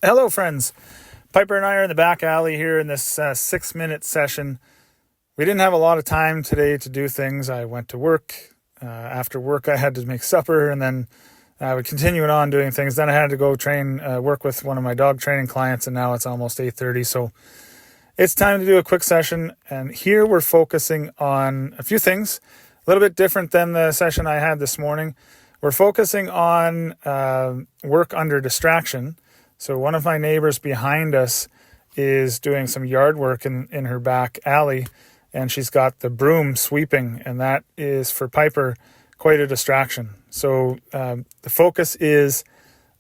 Hello, friends. Piper and I are in the back alley here in this 6-minute session. We didn't have a lot of time today to do things. I went to work. After work, I had to make supper, and then I would continue on doing things. Then I had to go work with one of my dog training clients, and now it's almost 8:30. So it's time to do a quick session. And here we're focusing on a few things, a little bit different than the session I had this morning. We're focusing on work under distraction. So one of my neighbors behind us is doing some yard work in her back alley, and she's got the broom sweeping, and that is for Piper quite a distraction. So the focus is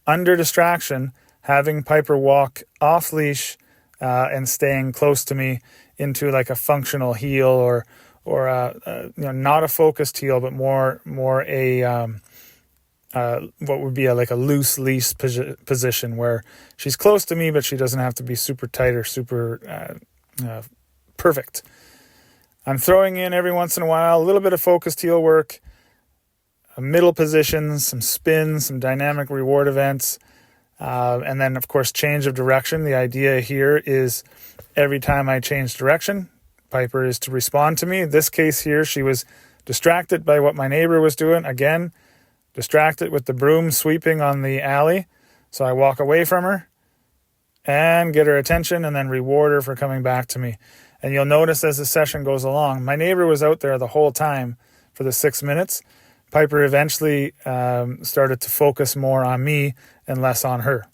under distraction, having Piper walk off leash and staying close to me into like a functional heel or not a focused heel, but more a what would be like a loose leash position where she's close to me, but she doesn't have to be super tight or super perfect. I'm throwing in every once in a while a little bit of focused heel work, a middle position, some spins, some dynamic reward events, and then of course change of direction. The idea here is every time I change direction, Piper is to respond to me. In this case here, she was distracted by what my neighbor was doing. Again, distracted with the broom sweeping on the alley. So I walk away from her and get her attention and then reward her for coming back to me. And you'll notice as the session goes along, my neighbor was out there the whole time for the 6 minutes. Piper eventually started to focus more on me and less on her.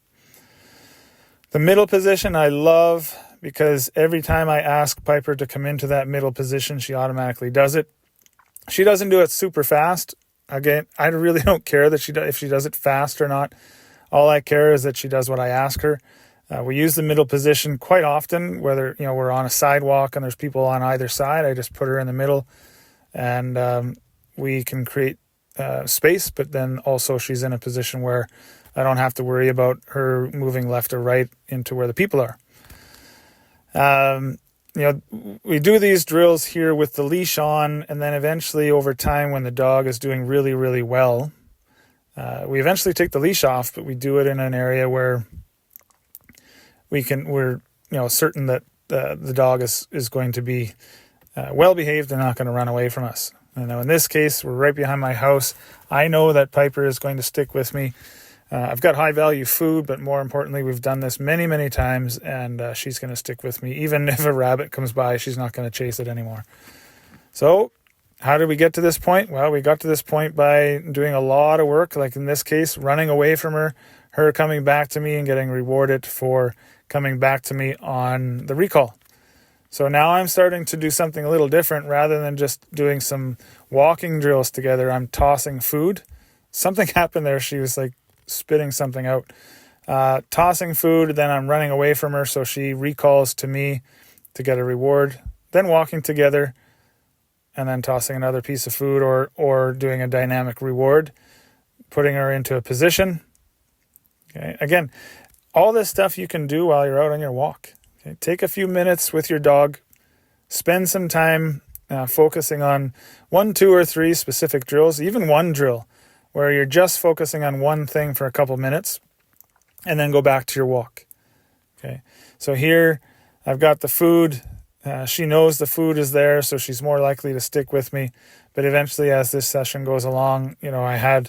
The middle position I love because every time I ask Piper to come into that middle position, she automatically does it. She doesn't do it super fast. Again, I really don't care that if she does it fast or not. All I care is that she does what I ask her. We use the middle position quite often, whether we're on a sidewalk and there's people on either side. I just put her in the middle, and we can create space. But then also she's in a position where I don't have to worry about her moving left or right into where the people are. We do these drills here with the leash on, and then eventually over time when the dog is doing really, really well, we eventually take the leash off, but we do it in an area where we're certain that the dog is going to be well behaved and not going to run away from us. And now in this case, we're right behind my house. I know that Piper is going to stick with me. I've got high value food, but more importantly, we've done this many, many times, and she's going to stick with me. Even if a rabbit comes by, she's not going to chase it anymore. So how did we get to this point? Well, we got to this point by doing a lot of work, like in this case, running away from her coming back to me and getting rewarded for coming back to me on the recall. So now I'm starting to do something a little different. Rather than just doing some walking drills together, I'm tossing food. Something happened there. She was like spitting something out, tossing food, then I'm running away from her, so she recalls to me to get a reward, then walking together, and then tossing another piece of food or doing a dynamic reward, putting her into a position. Okay. Again, all this stuff you can do while you're out on your walk. Okay. Take a few minutes with your dog, spend some time focusing on 1, 2, or 3 specific drills, even one drill, where you're just focusing on one thing for a couple minutes and then go back to your walk. Okay. So here I've got the food. She knows the food is there, so she's more likely to stick with me. But eventually as this session goes along, I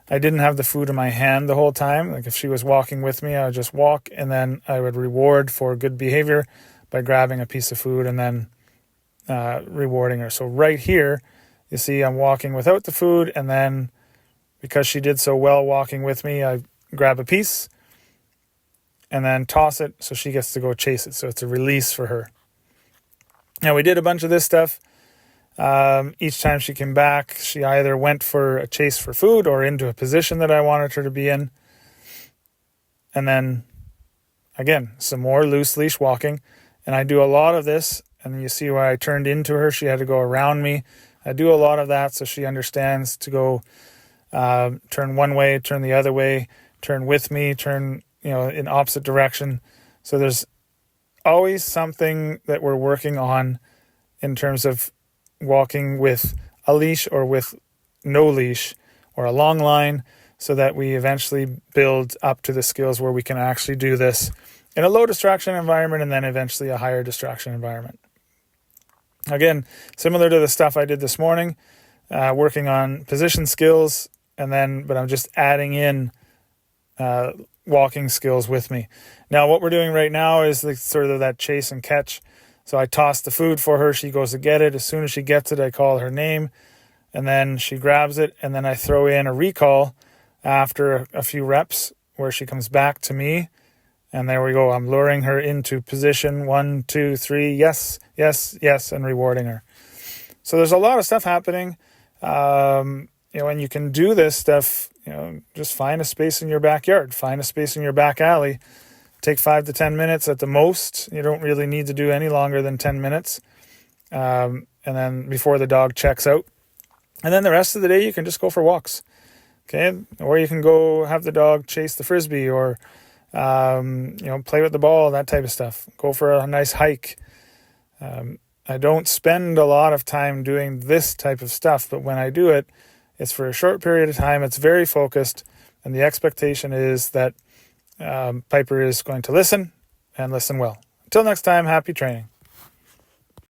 didn't have the food in my hand the whole time. Like if she was walking with me, I would just walk, and then I would reward for good behavior by grabbing a piece of food and then rewarding her. So right here, you see I'm walking without the food, and then because she did so well walking with me, I grab a piece and then toss it so she gets to go chase it. So it's a release for her. Now we did a bunch of this stuff. Each time she came back, she either went for a chase for food or into a position that I wanted her to be in. And then, again, some more loose leash walking. And I do a lot of this. And you see where I turned into her. She had to go around me. I do a lot of that so she understands to go turn one way, turn the other way, turn with me, turn in opposite direction. So there's always something that we're working on in terms of walking with a leash or with no leash or a long line. so that we eventually build up to the skills where we can actually do this in a low distraction environment and then eventually a higher distraction environment. Again, similar to the stuff I did this morning, working on position skills, but I'm just adding in walking skills with me. Now, what we're doing right now is sort of that chase and catch. So I toss the food for her. She goes to get it. As soon as she gets it, I call her name, and then she grabs it, and then I throw in a recall after a few reps where she comes back to me. And there we go. I'm luring her into position 1, 2, 3. Yes, yes, yes, and rewarding her. So there's a lot of stuff happening. And you can do this stuff, just find a space in your backyard, find a space in your back alley. Take 5 to 10 minutes at the most. You don't really need to do any longer than 10 minutes. And then before the dog checks out. And then the rest of the day, you can just go for walks. Okay. Or you can go have the dog chase the Frisbee or, play with the ball, that type of stuff. Go for a nice hike. I don't spend a lot of time doing this type of stuff, but when I do it, it's for a short period of time. It's very focused. And the expectation is that Piper is going to listen and listen well. Until next time, happy training.